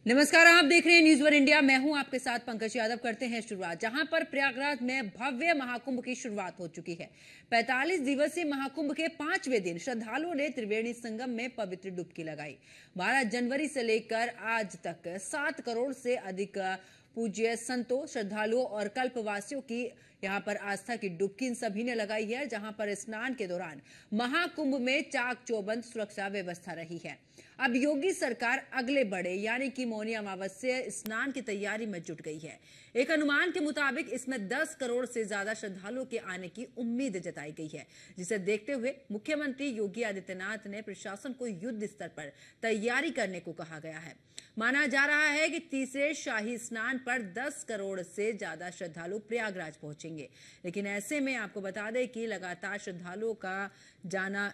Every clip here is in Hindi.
नमस्कार, आप देख रहे हैं न्यूज़ वन इंडिया। मैं हूं आपके साथ पंकज यादव। करते हैं शुरुआत जहां पर प्रयागराज में भव्य महाकुंभ की शुरुआत हो चुकी है। 45 दिवसीय महाकुंभ के 5वें दिन श्रद्धालुओं ने त्रिवेणी संगम में पवित्र डुबकी लगाई। 12 जनवरी से लेकर आज तक 7 करोड़ से अधिक पूज्य संतों, श्रद्धालुओं और कल्पवासियों की यहां पर आस्था की डुबकी इन सभी ने लगाई है। जहां पर स्नान के दौरान महाकुंभ में चाक चौबंद सुरक्षा व्यवस्था रही है। अब योगी सरकार अगले बड़े यानी कि मौनी अमावस्या स्नान की तैयारी में जुट गई है। एक अनुमान के मुताबिक इसमें 10 करोड़ से ज्यादा श्रद्धालुओं के आने की उम्मीद जताई गई है, जिसे देखते हुए मुख्यमंत्री योगी आदित्यनाथ ने प्रशासन को युद्ध स्तर पर तैयारी करने को कहा गया है। माना जा रहा है कि तीसरे शाही स्नान पर 10 करोड़ से ज्यादा श्रद्धालु प्रयागराज पहुंचेंगे। लेकिन ऐसे में आपको बता दें कि लगातार श्रद्धालुओं का जाना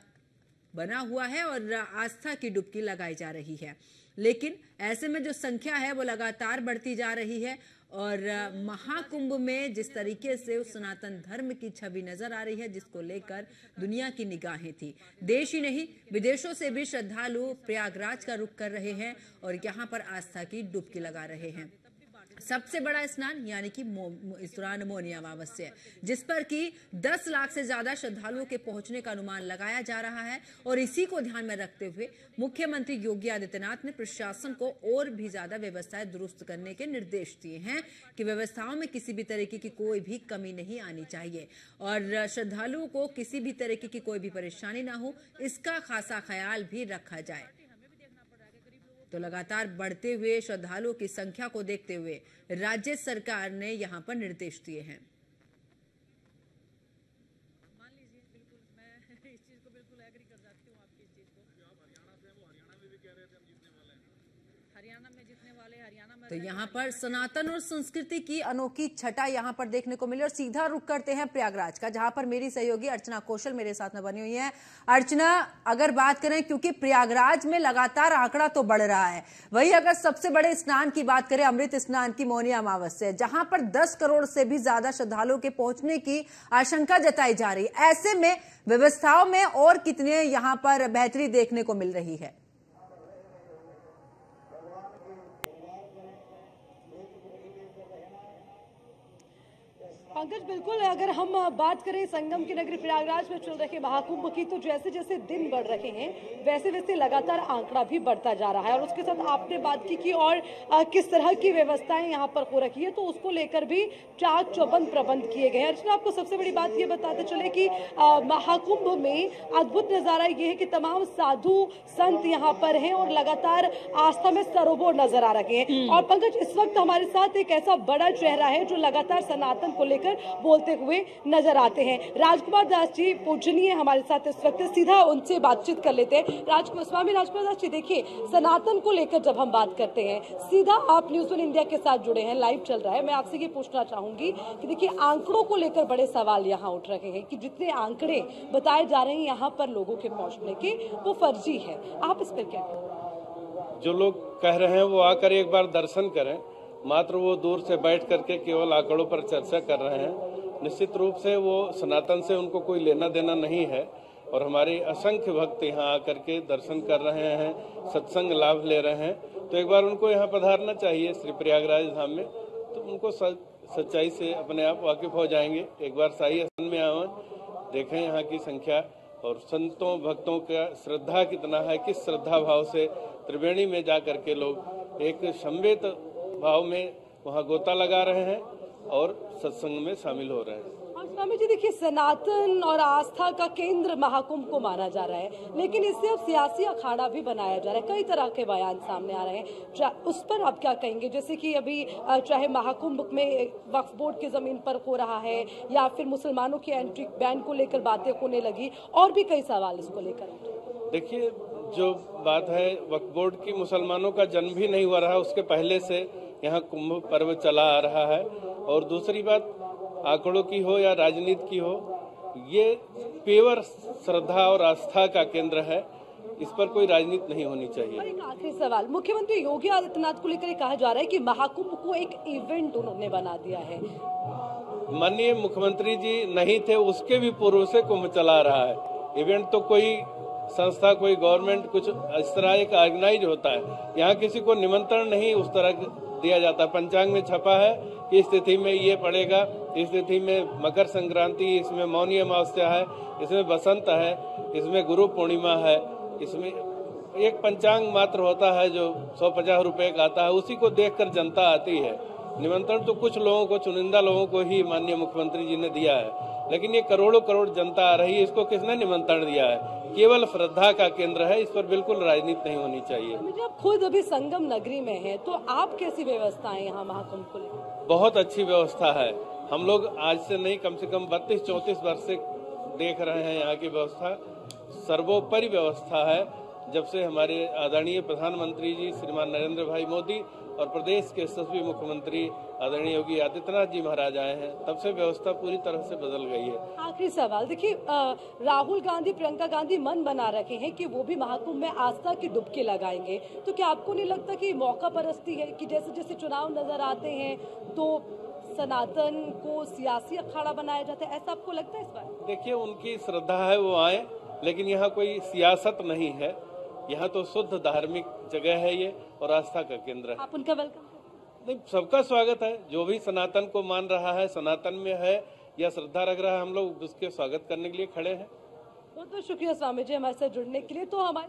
बना हुआ है और आस्था की डुबकी लगाई जा रही है। लेकिन ऐसे में जो संख्या है वो लगातार बढ़ती जा रही है और महाकुंभ में जिस तरीके से उस सनातन धर्म की छवि नजर आ रही है, जिसको लेकर दुनिया की निगाहें थी, देश ही नहीं विदेशों से भी श्रद्धालु प्रयागराज का रुख कर रहे हैं और यहाँ पर आस्था की डुबकी लगा रहे हैं। सबसे बड़ा स्नान यानी कि इस दौरान मौनी अमावस्या, जिस पर कि 10 लाख से ज्यादा श्रद्धालुओं के पहुंचने का अनुमान लगाया जा रहा है। और इसी को ध्यान में रखते हुए मुख्यमंत्री योगी आदित्यनाथ ने प्रशासन को और भी ज्यादा व्यवस्थाएं दुरुस्त करने के निर्देश दिए हैं कि व्यवस्थाओं में किसी भी तरीके की कोई भी कमी नहीं आनी चाहिए और श्रद्धालुओं को किसी भी तरीके की कोई भी परेशानी ना हो, इसका खासा ख्याल भी रखा जाए। तो लगातार बढ़ते हुए श्रद्धालुओं की संख्या को देखते हुए राज्य सरकार ने यहां पर निर्देश दिए हैं। मान लीजिए, बिल्कुल मैं इस चीज को बिल्कुल एग्री कर जाती हूँ आपकी इस चीज को। आप हरियाणा से वो हरियाणा में भी कह रहे थे हम जीतने वाले हैं। हरियाणा में जीतने वाले, हरियाणा में। तो यहाँ पर सनातन और संस्कृति की अनोखी छटा यहाँ पर देखने को मिली। और सीधा रुख करते हैं प्रयागराज का, जहां पर मेरी सहयोगी अर्चना कौशल मेरे साथ में बनी हुई है। अर्चना, अगर बात करें, क्योंकि प्रयागराज में लगातार आंकड़ा तो बढ़ रहा है, वही अगर सबसे बड़े स्नान की बात करें, अमृत स्नान की मौनी अमावस्या, जहां पर 10 करोड़ से भी ज्यादा श्रद्धालुओं के पहुंचने की आशंका जताई जा रही है, ऐसे में व्यवस्थाओं में और कितने यहाँ पर बेहतरी देखने को मिल रही है? पंकज, बिल्कुल अगर हम बात करें संगम की नगरी प्रयागराज में चल रहे महाकुंभ की, तो जैसे जैसे दिन बढ़ रहे हैं वैसे वैसे लगातार आंकड़ा भी बढ़ता जा रहा है। और उसके साथ आपने बात की कि और किस तरह की व्यवस्थाएं यहाँ पर हो रखी है, तो उसको लेकर भी चाक चौबंद प्रबंध किए गए हैं। अर्चना, आपको सबसे बड़ी बात ये बताते चले कि महाकुंभ में अद्भुत नजारा ये है कि तमाम साधु संत यहाँ पर हैं और लगातार आस्था में सरोवर नजर आ रहे हैं। और पंकज, इस वक्त हमारे साथ एक ऐसा बड़ा चेहरा है जो लगातार सनातन को लेकर बोलते हुए नजर आते हैं। राजकुमार दास जी पूजनीय हमारे साथ इस वक्त, सीधा उनसे बातचीत कर लेते हैं। स्वामी राजकुमार दास जी, देखिए, सनातन को लेकर जब हम बात करते हैं, सीधा आप न्यूज़ वन इंडिया के साथ जुड़े हैं, लाइव चल रहा है, मैं आपसे ये पूछना चाहूंगी कि देखिए, आंकड़ों को लेकर बड़े सवाल यहाँ उठ रहे हैं कि जितने आंकड़े बताए जा रहे हैं यहाँ पर लोगों के पहुंचने के, वो फर्जी है। आप इस पर क्या कहें? जो लोग कह रहे हैं वो आकर एक बार दर्शन करें, मात्र वो दूर से बैठ करके केवल आंकड़ों पर चर्चा कर रहे हैं। निश्चित रूप से वो सनातन से उनको कोई लेना देना नहीं है। और हमारे असंख्य भक्त यहाँ आकर के दर्शन कर रहे हैं, सत्संग लाभ ले रहे हैं। तो एक बार उनको यहाँ पधारना चाहिए श्री प्रयागराज धाम में, तो उनको सच्चाई से अपने आप वाकिफ हो जाएंगे। एक बार शाही आसन में आए, देखें यहाँ की संख्या और संतों भक्तों का श्रद्धा कितना है, किस श्रद्धा भाव से त्रिवेणी में जा करके लोग एक संवेद भाव में वहाँ गोता लगा रहे हैं और सत्संग में शामिल हो रहे हैं। स्वामी जी, देखिए, सनातन और आस्था का केंद्र महाकुंभ को माना जा रहा है, लेकिन इससे अब सियासी अखाड़ा भी बनाया जा रहा है। कई तरह के बयान सामने आ रहे हैं, उस पर आप क्या कहेंगे? जैसे कि अभी चाहे महाकुंभ में वक्फ बोर्ड की जमीन पर हो रहा है, या फिर मुसलमानों की एंट्री बैन को लेकर बातें होने लगी, और भी कई सवाल इसको लेकर। देखिए, जो बात है वक्फ बोर्ड की, मुसलमानों का जन्म भी नहीं हुआ रहा, उसके पहले से यहाँ कुंभ पर्व चला आ रहा है। और दूसरी बात, आंकड़ों की हो या राजनीति की हो, ये पेवर श्रद्धा और आस्था का केंद्र है, इस पर कोई राजनीति नहीं होनी चाहिए। और एक आखिरी सवाल, मुख्यमंत्री योगी आदित्यनाथ को लेकर कहा जा रहा है कि महाकुंभ को एक इवेंट उन्होंने बना दिया है। माननीय मुख्यमंत्री जी नहीं थे, उसके भी पूर्व से कुंभ चला रहा है। इवेंट तो कोई संस्था, कोई गवर्नमेंट कुछ इस तरह एक ऑर्गेनाइज होता है। यहाँ किसी को निमंत्रण नहीं उस तरह दिया जाता। पंचांग में छपा है कि इस तिथि में ये पड़ेगा, इस तिथि में मकर संक्रांति, इसमें मौनी अमावस्या है, इसमें बसंत है, इसमें गुरु पूर्णिमा है, इसमें एक पंचांग मात्र होता है जो 150 रुपए का आता है, उसी को देखकर जनता आती है। निमंत्रण तो कुछ लोगों को, चुनिंदा लोगों को ही माननीय मुख्यमंत्री जी ने दिया है, लेकिन ये करोड़ों करोड़ जनता आ रही है, इसको किसने निमंत्रण दिया है? केवल श्रद्धा का केंद्र है, इस पर बिल्कुल राजनीति नहीं होनी चाहिए। आप खुद अभी संगम नगरी में हैं, तो आप कैसी व्यवस्था है यहाँ महाकुंभ को लेकर? बहुत अच्छी व्यवस्था है। हम लोग आज से नहीं, कम से कम 32-34 वर्ष से देख रहे हैं यहाँ की व्यवस्था। सर्वोपरि व्यवस्था है। जब से हमारे आदरणीय प्रधानमंत्री जी श्रीमान नरेंद्र भाई मोदी और प्रदेश के यशस्वी मुख्यमंत्री आदरणीय योगी आदित्यनाथ जी महाराज आए हैं, तब से व्यवस्था पूरी तरह से बदल गई है। आखिरी सवाल, देखिए राहुल गांधी, प्रियंका गांधी मन बना रखे हैं कि वो भी महाकुंभ में आस्था की डुबकी लगाएंगे, तो क्या आपको नहीं लगता कि मौका परस्ती है कि जैसे जैसे चुनाव नजर आते हैं तो सनातन को सियासी अखाड़ा बनाया जाता है, ऐसा आपको लगता है इस बार? देखिए, उनकी श्रद्धा है, वो आए, लेकिन यहाँ कोई सियासत नहीं है। यहाँ तो शुद्ध धार्मिक जगह है ये, और आस्था का केंद्र है। आप उनका वेलकम करें? नहीं, सबका स्वागत है। जो भी सनातन को मान रहा है, सनातन में है या श्रद्धा रख रहा है, हम लोग उसके स्वागत करने के लिए खड़े हैं। बहुत बहुत शुक्रिया स्वामी जी हमारे साथ जुड़ने के लिए। तो हमारे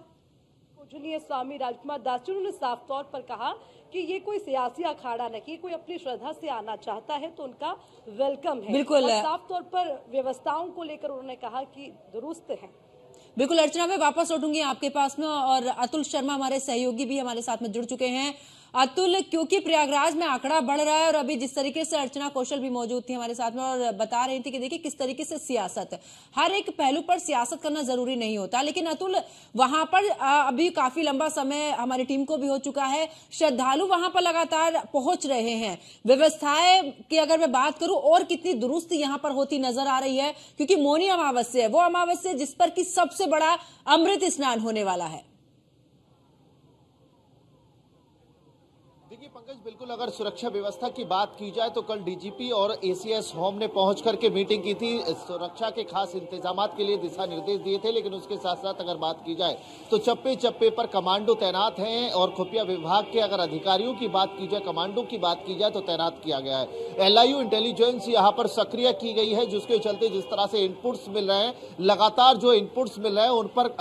पूजनीय स्वामी राजकुमार दास जी, उन्होंने साफ तौर पर कहा कि ये कोई सियासी अखाड़ा नहीं, कोई अपनी श्रद्धा से आना चाहता है तो उनका वेलकम है। बिल्कुल, साफ तौर पर व्यवस्थाओं को लेकर उन्होंने कहा कि दुरुस्त है। बिल्कुल अर्चना, मैं वापस लौटूंगी आपके पास में, और अतुल शर्मा हमारे सहयोगी भी हमारे साथ में जुड़ चुके हैं। अतुल, क्योंकि प्रयागराज में आंकड़ा बढ़ रहा है और अभी जिस तरीके से अर्चना कौशल भी मौजूद थी हमारे साथ में और बता रही थी कि देखिए किस तरीके से सियासत, हर एक पहलू पर सियासत करना जरूरी नहीं होता, लेकिन अतुल वहां पर अभी काफी लंबा समय हमारी टीम को भी हो चुका है, श्रद्धालु वहां पर लगातार पहुंच रहे हैं। व्यवस्थाएं की अगर मैं बात करूं और कितनी दुरुस्त यहां पर होती नजर आ रही है, क्योंकि मौनी अमावस्या है, वो अमावस्या जिस पर की सबसे बड़ा अमृत स्नान होने वाला है। देखिए पंकज, बिल्कुल अगर सुरक्षा व्यवस्था की बात की जाए तो कल डीजीपी और एसीएस होम ने पहुंच करके मीटिंग की थी। सुरक्षा के खास इंतजामात के लिए दिशा निर्देश दिए थे, लेकिन उसके साथ साथ अगर बात की जाए तो चप्पे चप्पे पर कमांडो तैनात हैं, और खुफिया विभाग के अगर अधिकारियों की बात की जाए, कमांडो की बात की जाए तो तैनात किया गया है। एलआईयू इंटेलिजेंस यहाँ पर सक्रिय की गई है, जिसके चलते जिस तरह से इनपुट्स मिल रहे हैं, लगातार जो इनपुट्स मिल रहे हैं उन पर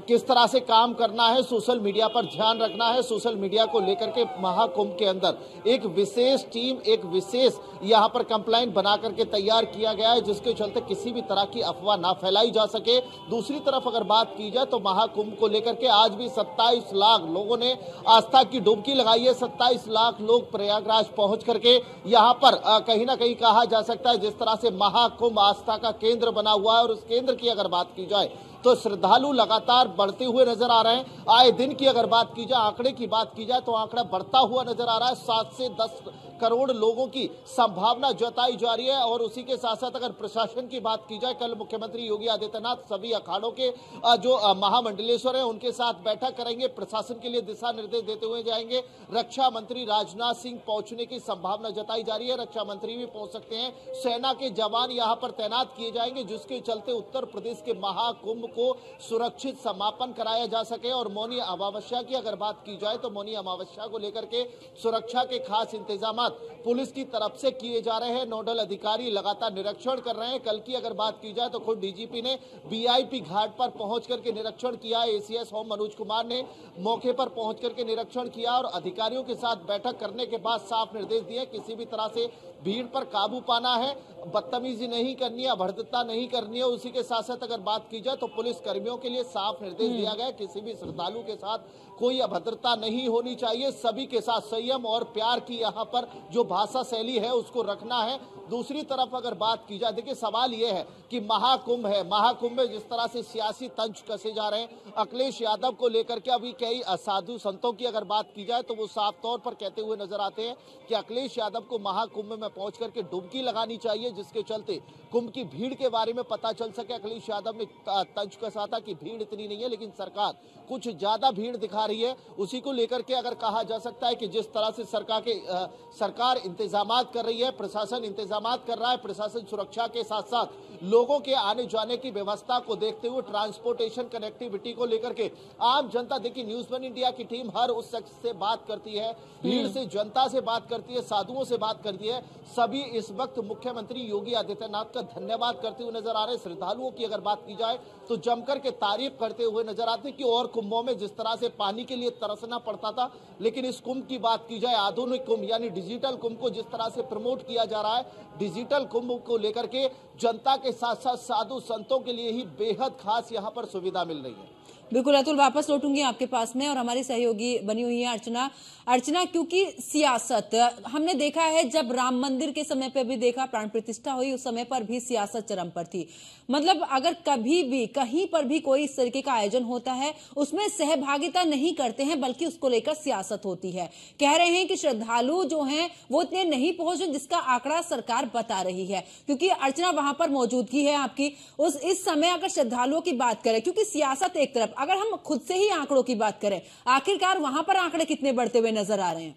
किस तरह से काम करना है, सोशल मीडिया पर ध्यान रखना है। सोशल मीडिया को लेकर के महाकुंभ के अंदर एक विशेष टीम, एक विशेष यहां पर कंप्लाइंट बना करके तैयार किया गया है, जिसके चलते किसी भी तरह की अफवाह ना फैलाई जा सके। दूसरी तरफ अगर बात की जाए तो महाकुंभ को लेकर के आज भी 27 लाख लोगों ने आस्था की डुबकी लगाई है। 27 लाख लोग प्रयागराज पहुंच करके यहां पर कहीं ना कहीं कहा जा सकता है जिस तरह से महाकुंभ आस्था का केंद्र बना हुआ है, और उस केंद्र की अगर बात की जाए तो श्रद्धालु लगातार बढ़ते हुए नजर आ रहे हैं। आए दिन की अगर बात की जाए, आंकड़े की बात की जाए तो आंकड़ा बढ़ता हुआ नजर आ रहा है। 7 से 10 करोड़ लोगों की संभावना जताई जा रही है। और उसी के साथ साथ अगर प्रशासन की बात की जाए, कल मुख्यमंत्री योगी आदित्यनाथ सभी अखाड़ों के जो महामंडलेश्वर हैं उनके साथ बैठक करेंगे, प्रशासन के लिए दिशा निर्देश देते हुए जाएंगे। रक्षा मंत्री राजनाथ सिंह पहुंचने की संभावना जताई जा रही है, रक्षा मंत्री भी पहुंच सकते हैं। सेना के जवान यहां पर तैनात किए जाएंगे, जिसके चलते उत्तर प्रदेश के महाकुंभ को सुरक्षित समापन कराया जा सके। और मौनी अमावस्या की अगर बात की जाए तो मौनी अमावस्या को लेकर के सुरक्षा के खास इंतजाम पुलिस की तरफ से किए जा रहे हैं। नोडल अधिकारी लगातार निरीक्षण कर रहे हैं। कल की अगर बात की जाए तो खुद डीजीपी ने वीआईपी घाट पर पहुंच करके निरीक्षण किया। एसीएस होम मनोज कुमार ने मौके पर पहुंच करके निरीक्षण किया और अधिकारियों के साथ बैठक करने के बाद साफ निर्देश दिए, किसी भी तरह से भीड़ पर काबू पाना है, बदतमीजी नहीं करनी है, अभद्रता नहीं करनी है। उसी के साथ साथ अगर बात की जाए तो पुलिस कर्मियों के लिए साफ निर्देश दिया गया, किसी भी श्रद्धालु के साथ कोई अभद्रता नहीं होनी चाहिए, सभी के साथ संयम और प्यार की यहाँ पर जो भाषा शैली है उसको रखना है। दूसरी तरफ अगर बात की जाए, देखिए सवाल ये है कि महाकुंभ है, महाकुंभ में जिस तरह से सियासी तंज कसे जा रहे हैं, अखिलेश यादव को लेकर के अभी कई असाधु संतों की अगर बात की जाए तो वो साफ तौर पर कहते हुए नजर आते हैं कि अखिलेश यादव को महाकुंभ में पहुंच करके डुबकी लगानी चाहिए, जिसके चलते कुंभ की भीड़ के बारे में पता चल सके। अखिलेश यादव ने तंज कसा था कि भीड़ इतनी नहीं है, लेकिन सरकार कुछ ज्यादा भीड़ दिखा रही है, उसी को लेकर के अगर कहा जा सकता है कि जिस तरह से सरकार इंतजामात कर रही है, प्रशासन इंतजामात कर रहा है, प्रशासन सुरक्षा के साथ साथ लोगों के आने जाने की व्यवस्था को देखते हुए ट्रांसपोर्टेशन कनेक्टिविटी को लेकर के आम जनता, देखिए न्यूज वन इंडिया की टीम हर उस शख्स से बात करती है, भीड़ से, जनता से बात करती है, साधुओं से बात करती है। सभी इस वक्त मुख्यमंत्री योगी आदित्यनाथ का धन्यवाद करते हुए नजर आ रहे हैं। श्रद्धालुओं की अगर बात की जाए तो जमकर के तारीफ करते हुए नजर आते हैं कि और कुंभों में जिस तरह से पानी के लिए तरसना पड़ता था, लेकिन इस कुंभ की बात की जाए, आधुनिक कुंभ यानी डिजिटल कुंभ को जिस तरह से प्रमोट किया जा रहा है, डिजिटल कुंभ को लेकर के जनता के साथ साथ साधु संतों के लिए ही बेहद खास यहां पर सुविधा मिल रही है। बिल्कुल अतुल, वापस लौटूंगी आपके पास में, और हमारी सहयोगी बनी हुई है अर्चना, क्योंकि सियासत हमने देखा है, जब राम मंदिर के समय पर भी देखा, प्राण प्रतिष्ठा हुई, उस समय पर भी सियासत चरम पर थी। मतलब अगर कभी भी कहीं पर भी कोई इस तरीके का आयोजन होता है, उसमें सहभागिता नहीं करते हैं, बल्कि उसको लेकर सियासत होती है। कह रहे हैं कि श्रद्धालु जो हैं वो इतने नहीं पहुंचे जिसका आंकड़ा सरकार बता रही है, क्योंकि अर्चना वहां पर मौजूदगी है आपकी। इस समय अगर श्रद्धालुओं की बात करें, क्योंकि सियासत एक तरफ, अगर हम खुद से ही आंकड़ों की बात करें, आखिरकार वहां पर आंकड़े कितने बढ़ते हुए नजर आ रहे हैं?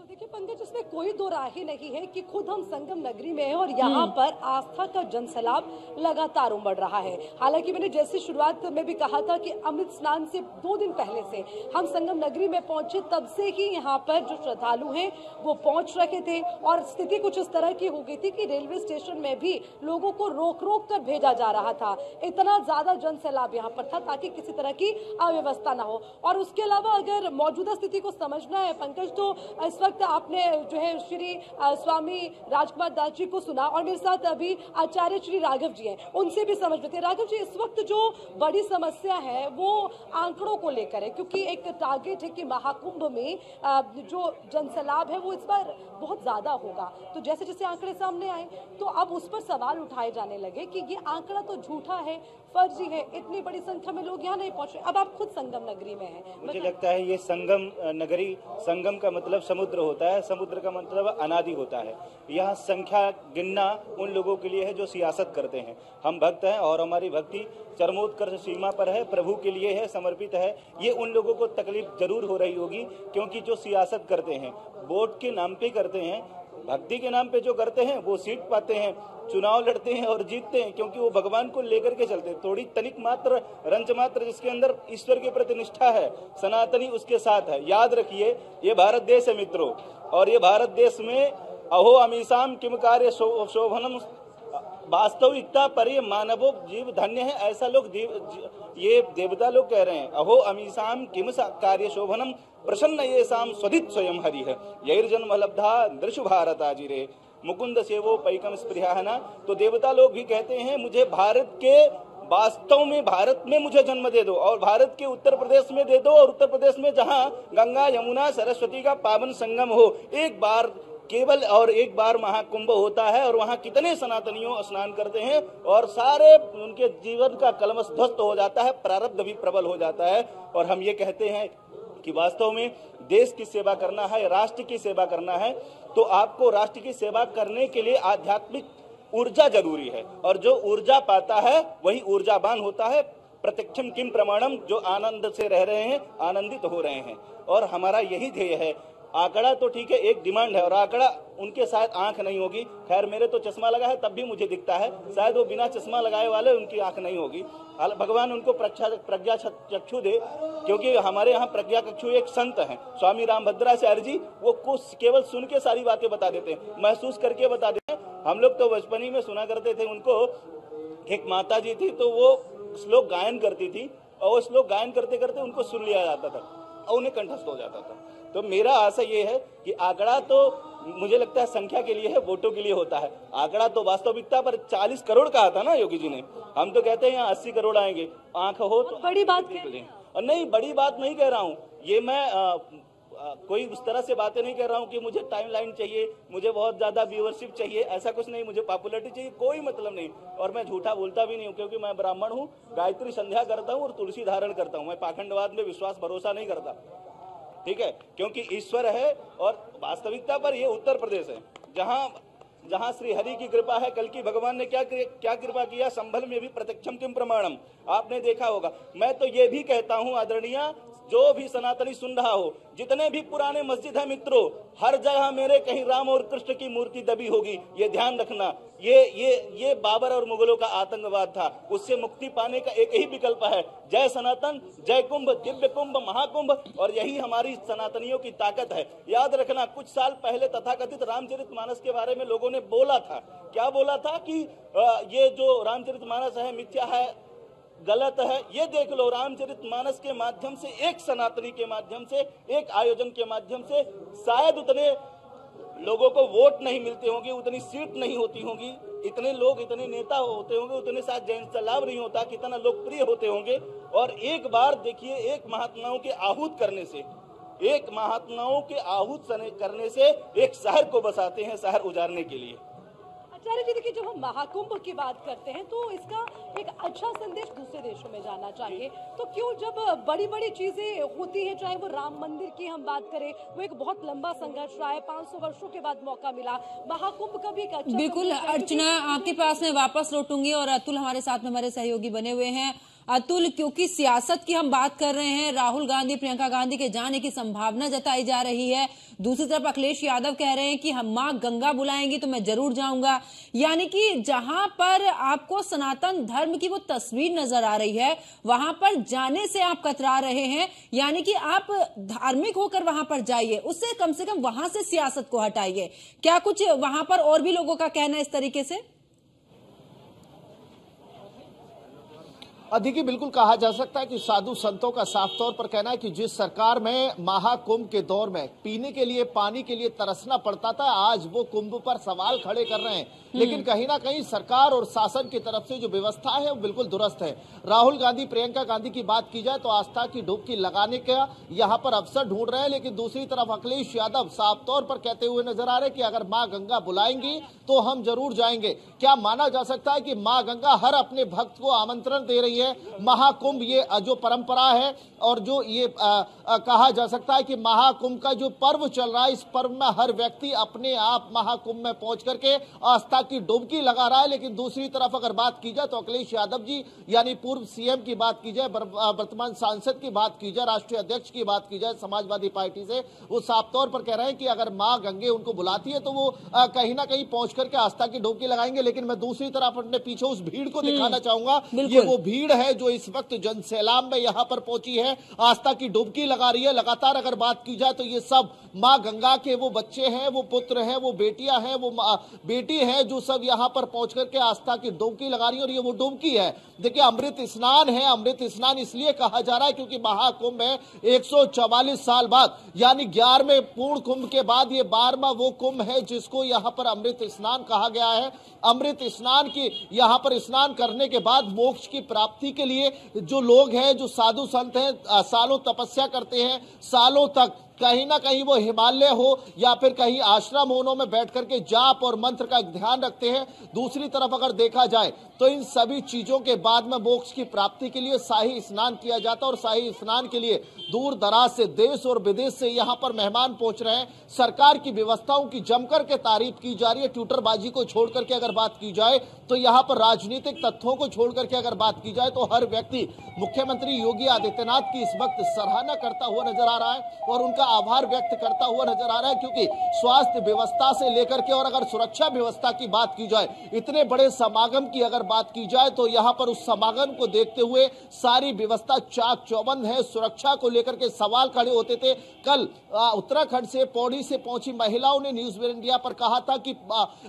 देखिए पंकज, इसमें कोई दो राह ही नहीं है कि खुद हम संगम नगरी में हैं और यहाँ पर आस्था का जनसैलाब लगातार उमड़ रहा है। हालांकि मैंने जैसे शुरुआत में भी कहा था कि अमृत स्नान से 2 दिन पहले से हम संगम नगरी में पहुंचे, तब से ही यहाँ पर जो श्रद्धालु हैं वो पहुंच रखे थे और स्थिति कुछ इस तरह की हो गई थी कि रेलवे स्टेशन में भी लोगों को रोक रोक कर भेजा जा रहा था। इतना ज्यादा जनसैलाब यहाँ पर था ताकि किसी तरह की अव्यवस्था ना हो। और उसके अलावा अगर मौजूदा स्थिति को समझना है पंकज, तो इस वक्त आपने जो है श्री स्वामी राजकुमार दास जी को सुना और मेरे साथ अभी आचार्य श्री राघव जी हैं, उनसे भी समझ लेते हैं। राघव जी, इस वक्त जो बड़ी समस्या है वो आंकड़ों को लेकर है, क्योंकि एक टारगेट है कि महाकुंभ में जो जनसैलाब है वो इस बार बहुत ज्यादा होगा। तो जैसे जैसे आंकड़े सामने आए तो अब उस पर सवाल उठाए जाने लगे कि ये आंकड़ा तो झूठा है, फर्जी है, इतनी बड़ी संख्या में लोग यहाँ नहीं पहुंचे। अब आप खुद संगम नगरी में हैं। मुझे लगता है ये संगम नगरी, संगम का मतलब समुद्र होता है, समुद्र का मतलब अनादि होता है। यहाँ संख्या गिनना उन लोगों के लिए है जो सियासत करते हैं। हम भक्त हैं और हमारी भक्ति चरमोत्कर्ष सीमा पर है, प्रभु के लिए है, समर्पित है। ये उन लोगों को तकलीफ जरूर हो रही होगी, क्योंकि जो सियासत करते हैं, वोट के नाम पे करते हैं, भक्ति के नाम पे जो करते हैं वो सीट पाते हैं, चुनाव लड़ते हैं और जीतते हैं, क्योंकि वो भगवान को लेकर के चलते हैं। थोड़ी तनिक मात्र, रंच मात्र जिसके अंदर ईश्वर के प्रति निष्ठा है, सनातनी उसके साथ है। याद रखिए, ये भारत देश है मित्रों, और ये भारत देश में अहो अमीसाम किम कार्य शोभनम, वास्तविकता पर ये मानवो जीव धन्य है, ऐसा लोग ये देवता लोग कह रहे हैं। अहो अमीसाम किम कार्य शोभनम प्रसन्न ये शाम स्वधित स्वयं हरि है, यैर्जन्म लब्धा दृशु भारत आजिरे मुकुंद सेवो पैकम स्पृहाना। तो देवता लोग भी कहते हैं मुझे भारत के, वास्तव में भारत में मुझे जन्म दे दो, और भारत के उत्तर प्रदेश में दे दो, और उत्तर प्रदेश में जहां गंगा यमुना सरस्वती का पावन संगम हो, एक बार केवल और एक बार महाकुंभ होता है और वहां कितने सनातनियों स्नान करते हैं और सारे उनके जीवन का कलमश ध्वस्त हो जाता है, प्रारब्ध भी प्रबल हो जाता है। और हम ये कहते हैं कि वास्तव में देश की सेवा करना है, राष्ट्र की सेवा करना है, तो आपको राष्ट्र की सेवा करने के लिए आध्यात्मिक ऊर्जा जरूरी है, और जो ऊर्जा पाता है वही ऊर्जावान होता है। प्रत्यक्षम किम प्रमाणम, जो आनंद से रह रहे हैं, आनंदित हो रहे हैं, और हमारा यही ध्येय है। आंकड़ा तो ठीक है, एक डिमांड है, और आंकड़ा उनके शायद आंख नहीं होगी। खैर मेरे तो चश्मा लगा है तब भी मुझे दिखता है, शायद वो बिना चश्मा लगाए वाले उनकी आंख नहीं होगी। भगवान उनको प्रज्ञा चक्षु दे, क्योंकि हमारे यहाँ प्रज्ञा चक्षु एक संत हैं, स्वामी रामभद्राचार्य जी, वो कुछ केवल सुन के सारी बातें बता देते हैं, महसूस करके बता देते हैं। हम लोग तो बचपन ही में सुना करते थे उनको। एक माता जी थी तो वो श्लोक गायन करती थी, और वो श्लोक गायन करते करते उनको सुन लिया जाता था और उन्हें कंठस्थ हो जाता था। तो मेरा आशा ये है कि आंकड़ा तो मुझे लगता है संख्या के लिए है, वोटों के लिए होता है। आंकड़ा तो वास्तविकता पर 40 करोड़ कहा था ना योगी जी ने, हम तो कहते हैं यहाँ 80 करोड़ आएंगे। आंख हो तो बड़ी बात और नहीं, बड़ी बात नहीं कह रहा हूँ ये मैं कोई उस तरह से बातें नहीं कर रहा हूँ कि मुझे टाइमलाइन चाहिए, मुझे बहुत ज्यादा व्यूअरशिप चाहिए, ऐसा कुछ नहीं। मुझे पॉपुलैरिटी चाहिए, कोई मतलब नहीं। और मैं झूठा बोलता भी नहीं हूँ, क्योंकि मैं ब्राह्मण हूँ, गायत्री संध्या करता हूँ और तुलसी धारण करता हूँ। मैं पाखंडवाद में विश्वास भरोसा नहीं करता, ठीक है, क्योंकि ईश्वर है। और वास्तविकता पर ये उत्तर प्रदेश है, जहाँ जहां श्री हरि की कृपा है, कल की भगवान ने क्या कृपा किया, संभल में भी प्रत्यक्षम किम प्रमाणम, आपने देखा होगा। मैं तो ये भी कहता हूं आदरणीय, जो भी सनातनी सुन रहा हो, जितने भी पुराने मस्जिद है मित्रों, हर जगह मेरे कहीं राम और कृष्ण की मूर्ति दबी होगी, ये ध्यान रखना। ये बाबर और मुगलों का आतंकवाद था, उससे मुक्ति पाने का एक ही विकल्प है, जय सनातन, जय कुंभ, दिव्य कुंभ, महाकुंभ, और यही हमारी सनातनियों की ताकत है। याद रखना, कुछ साल पहले तथाकथित रामचरितमानस के बारे में लोगों ने बोला था, क्या बोला था कि ये जो रामचरितमानस है मिथ्या है, गलत है। ये देख लो, रामचरितमानस के माध्यम से, एक सनातनी के माध्यम से, एक आयोजन के माध्यम से शायद उतने लोगों को वोट नहीं मिलते होंगे, उतनी सीट नहीं होती होंगी, इतने लोग, इतने नेता होते होंगे, उतने साथ जन लाभ नहीं होता, कितना लोकप्रिय होते होंगे। और एक बार देखिए, एक महात्माओं के आहूत करने से, एक महात्माओं के आहूत करने से एक शहर को बसाते हैं, शहर उजाड़ने के लिए। आचार्य जी, देखिए, जब हम महाकुंभ की बात करते हैं तो इसका एक अच्छा संदेश दूसरे देशों में जाना चाहिए, तो क्यों जब बड़ी बड़ी चीजें होती हैं, चाहे वो राम मंदिर की हम बात करें, वो एक बहुत लंबा संघर्ष रहा है, 500 वर्षों के बाद मौका मिला, महाकुंभ का भी एक अच्छा, बिल्कुल अर्चना, आपके पास मैं वापस लौटूंगी और अतुल हमारे साथ में हमारे सहयोगी बने हुए हैं। अतुल, क्योंकि सियासत की हम बात कर रहे हैं, राहुल गांधी, प्रियंका गांधी के जाने की संभावना जताई जा रही है, दूसरी तरफ अखिलेश यादव कह रहे हैं कि हम मां गंगा बुलाएंगी तो मैं जरूर जाऊंगा, यानी कि जहां पर आपको सनातन धर्म की वो तस्वीर नजर आ रही है, वहां पर जाने से आप कतरा रहे हैं, यानी कि आप धार्मिक होकर वहां पर जाइए, उससे कम से कम वहां से सियासत को हटाइए। क्या कुछ वहां पर और भी लोगों का कहना है इस तरीके से? देखिए, बिल्कुल कहा जा सकता है कि साधु संतों का साफ तौर पर कहना है कि जिस सरकार में महाकुंभ के दौर में पीने के लिए, पानी के लिए तरसना पड़ता था, आज वो कुंभ पर सवाल खड़े कर रहे हैं। लेकिन कहीं ना कहीं सरकार और शासन की तरफ से जो व्यवस्था है वो बिल्कुल दुरुस्त है। राहुल गांधी, प्रियंका गांधी की बात की जाए तो आस्था की डुबकी लगाने का यहाँ पर अवसर ढूंढ रहे हैं, लेकिन दूसरी तरफ अखिलेश यादव साफ तौर पर कहते हुए नजर आ रहे हैं कि अगर माँ गंगा बुलाएंगी तो हम जरूर जाएंगे। क्या माना जा सकता है कि माँ गंगा हर अपने भक्त को आमंत्रण दे रही है? महाकुंभ ये जो परंपरा है और जो ये कहा जा सकता है कि महाकुंभ का जो पर्व चल रहा है, इस पर्व में हर व्यक्ति अपने आप महाकुंभ में पहुंच करके आस्था की डुबकी लगा रहा है। लेकिन दूसरी तरफ अगर बात की जाए तो अखिलेश यादव जी, यानी पूर्व सीएम की बात की जाए, वर्तमान सांसद की बात की जाए, राष्ट्रीय अध्यक्ष की बात की जाए समाजवादी पार्टी से, वो साफ तौर पर कह रहे हैं कि अगर मां गंगे उनको बुलाती है तो वो कहीं ना कहीं पहुंच करके आस्था की डुबकी लगाएंगे। लेकिन मैं दूसरी तरफ अपने पीछे उस भीड़ को दिखाना चाहूंगा, ये वो भीड़ है जो इस वक्त जनसैलाब में यहां पर पहुंची है, आस्था की डुबकी लगा रही है। लगातार अगर बात की जाए तो ये सब मां गंगा के वो बच्चे हैं, वो पुत्र हैं, वो बेटियां हैं, वो बेटी हैं, जो सब यहां पर पहुंच करके आस्था की डुबकी लगा रही है। और ये वो डुबकी है, देखिए, अमृत स्नान है। अमृत स्नान इसलिए कहा जा रहा है क्योंकि महाकुंभ है 144 साल बाद, यानी 11वें पूर्ण कुंभ के बाद ये 12वां वो कुंभ है जिसको यहाँ पर अमृत स्नान कहा गया है। अमृत स्नान की यहाँ पर स्नान करने के बाद मोक्ष की प्राप्ति के लिए जो लोग हैं, जो साधु संत हैं, सालों तपस्या करते हैं, सालों तक कहीं ना कहीं वो हिमालय हो या फिर कहीं आश्रम होनों में बैठ करके जाप और मंत्र का ध्यान रखते हैं। दूसरी तरफ अगर देखा जाए तो इन सभी चीजों के बाद में मोक्ष की प्राप्ति के लिए शाही स्नान किया जाता है और शाही स्नान के लिए दूर दराज से, देश और विदेश से यहाँ पर मेहमान पहुंच रहे हैं। सरकार की व्यवस्थाओं की जमकर के तारीफ की जा रही है। ट्विटरबाजी को छोड़ करके अगर बात की जाए तो यहाँ पर राजनीतिक तथ्यों को छोड़ करके अगर बात की जाए तो हर व्यक्ति मुख्यमंत्री योगी आदित्यनाथ की इस वक्त सराहना करता हुआ नजर आ रहा है और उनका आभार व्यक्त करता हुआ नजर आ रहा है, क्योंकि स्वास्थ्य व्यवस्था से लेकर के और अगर सुरक्षा व्यवस्था की बात की जाए, इतने बड़े समागम की अगर बात की जाए तो यहाँ पर उस समागम को देखते हुए सारी व्यवस्था चाक चौबंद है। सुरक्षा को लेकर के सवाल खड़े होते थे। कल उत्तराखंड से, पौड़ी से पहुंची महिलाओं ने न्यूज इंडिया पर कहा था कि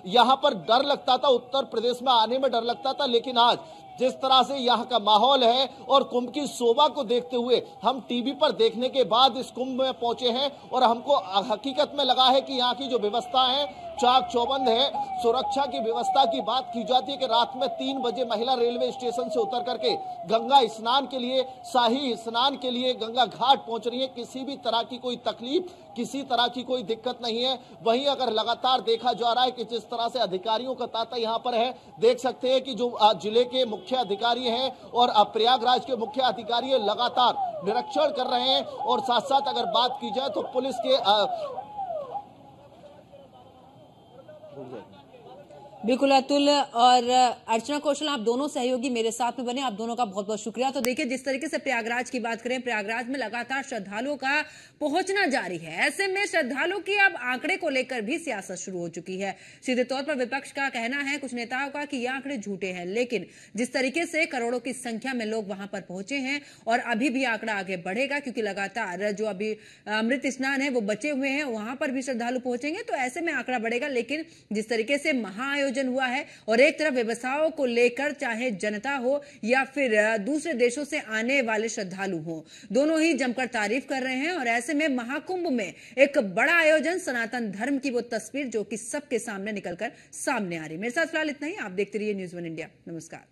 यहाँ पर डर लगता था, उत्तर प्रदेश में आने में डर लगता था, लेकिन आज जिस तरह से यहाँ का माहौल है और कुंभ की शोभा को देखते हुए हम टीवी पर देखने के बाद इस कुंभ में पहुंचे हैं और हमको हकीकत में लगा है कि यहाँ की जो व्यवस्था है चाक चौबंद है। सुरक्षा की व्यवस्था की बात की जाती है कि रात में 3 बजे महिला रेलवे स्टेशन से उतर करके गंगा स्नान के लिए, शाही स्नान के लिए गंगा घाट पहुंच रही है। किसी भी तरह की कोई तकलीफ, किसी तरह की कोई दिक्कत नहीं है। वहीं अगर लगातार देखा जा रहा है कि जिस तरह से अधिकारियों का तांता यहाँ पर है, देख सकते हैं कि जो जिले के मुख्य अधिकारी हैं और प्रयागराज के मुख्य अधिकारी लगातार निरीक्षण कर रहे हैं। और साथ साथ अगर बात की जाए तो पुलिस के बिल्कुल अतुल और अर्चना कौशल, आप दोनों सहयोगी मेरे साथ में बने, आप दोनों का बहुत बहुत शुक्रिया। तो देखिए, जिस तरीके से प्रयागराज की बात करें, प्रयागराज में लगातार श्रद्धालुओं का पहुंचना जारी है। ऐसे में श्रद्धालुओं की अब आंकड़े को लेकर भी सियासत शुरू हो चुकी है। सीधे तौर पर विपक्ष का कहना है, कुछ नेताओं का, कि ये आंकड़े झूठे हैं, लेकिन जिस तरीके से करोड़ों की संख्या में लोग वहां पर पहुंचे हैं और अभी भी आंकड़ा आगे बढ़ेगा, क्योंकि लगातार जो अभी अमृत स्नान है वो बचे हुए हैं, वहां पर भी श्रद्धालु पहुंचेंगे, तो ऐसे में आंकड़ा बढ़ेगा। लेकिन जिस तरीके से महाआयोजन हुआ है और एक तरफ व्यवसायों को लेकर, चाहे जनता हो या फिर दूसरे देशों से आने वाले श्रद्धालु हो, दोनों ही जमकर तारीफ कर रहे हैं। और ऐसे में महाकुंभ में एक बड़ा आयोजन, सनातन धर्म की वो तस्वीर जो कि सबके सामने निकलकर सामने आ रही है। मेरे साथ फिलहाल इतना ही। आप देखते रहिए न्यूज़ 1 इंडिया। नमस्कार।